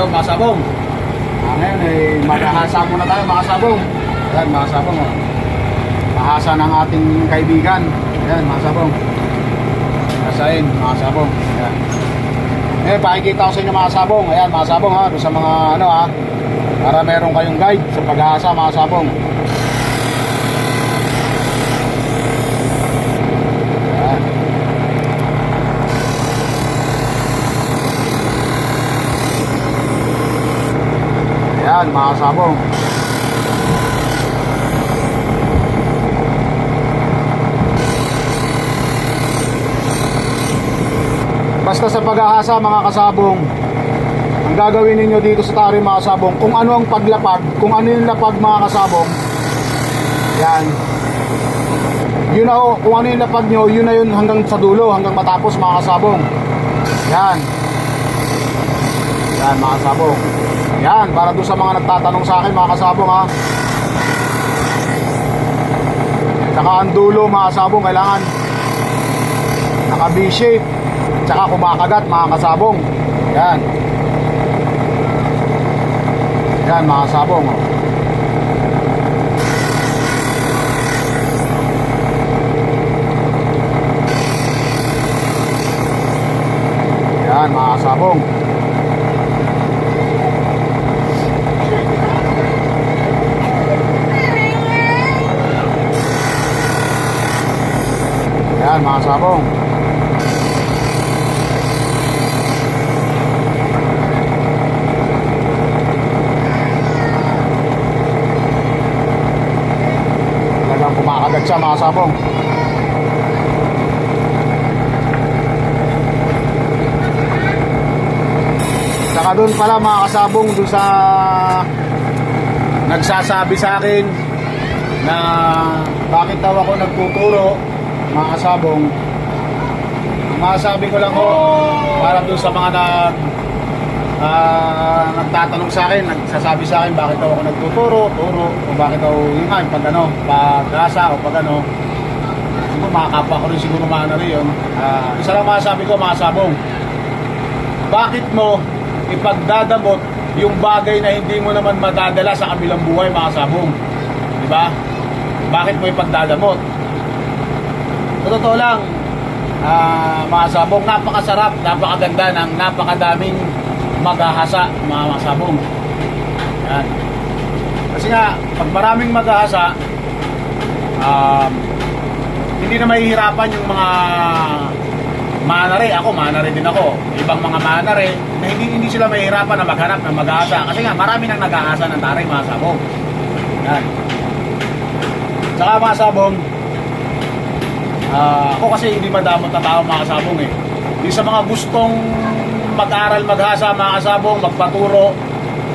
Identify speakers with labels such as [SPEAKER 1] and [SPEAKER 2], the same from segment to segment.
[SPEAKER 1] Ayun, mga sabong. Ngayon maghahasa muna tayo mga sabong. Ayan mga sabong. Mahasa ng ating kaibigan. Ayan mga sabong. Hasain mga sabong. Ayan. Pakikita ko sa inyo mga sabong. Ayan mga sabong ha. Doon sa mga ano ha. Para meron kayong guide sa paghahasa mga sabong. Ayan mga sabong. Basta sa paghahasa mga kasabong, ang gagawin ninyo dito sa tari mga kasabong, kung ano ang paglapag, kung ano yung lapag mga kasabong, yan, yun na ho, kung ano yung lapag nyo, yun na yun hanggang sa dulo, hanggang matapos mga kasabong. Yan. Yan mga kasabong. Yan, para doon sa mga nagtatanong sa akin mga kasabong ha. Saka ang dulo mga kasabong, kailangan naka V-shape, tsaka kumakagat mga kasabong. Yan. Yan mga kasabong. Yan mga kasabong. Yan mga sabong. Talagang kumakagat siya mga sabong. Saka doon pala mga kasabong, doon sa nagsasabi sa akin na bakit daw ako nagtuturo mga kasabong, masasabi ko lang ho para doon sa mga nagtatanong sa akin, nagsasabi sa akin bakit daw ako nagtuturo, o bakit daw yun nga, pag ano, pag-asa o pag ano, siguro makakapa ko rin siguro maano rin yun. Isa lang masasabi ko mga kasabong, bakit mo ipagdadamot yung bagay na hindi mo naman madadala sa kabilang buhay mga kasabong, diba? Bakit mo ipagdadamot? Sa totoo lang, mga sabong, napakasarap, napakaganda ng napakadaming maghahasa mga sabong. Yan. Kasi nga, pag maraming maghahasa, hindi na mahihirapan yung mga manare. Ako, manare din ako. Ibang mga manare na hindi sila mahihirapan na maghanap ng maghahasa. Kasi nga, marami nang naghahasa ng taray mga sabong. Yan. Saka mga sabong, ako kasi hindi madamot na tao mga kasabong eh. Di sa mga gustong mag-aral maghasa mga kasabong, magpaturo,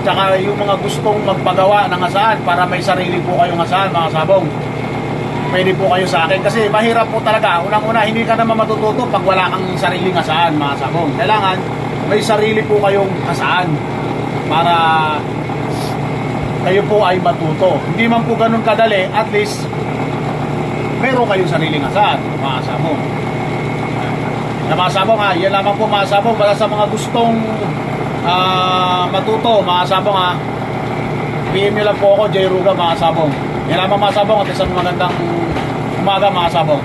[SPEAKER 1] tsaka yung mga gustong magpagawa ng hasaan para may sarili po kayong hasaan mga kasabong, pwede po kayo sa akin. Kasi mahirap po talaga. Unang-una, hindi ka naman matututo pag wala kang sariling hasaan mga kasabong. Kailangan may sarili po kayong hasaan para kayo po ay matuto. Hindi man po ganun kadali, at least meron kayong sariling hasaan, mga sabong. Na mga sabong ha, yan lamang po mga sabong. Para sa mga gustong matuto, mga sabong ha, PM nyo lang po ako, J. Ruga mga sabong. Yan lamang mga sabong, at isang magandang umaga mga sabong.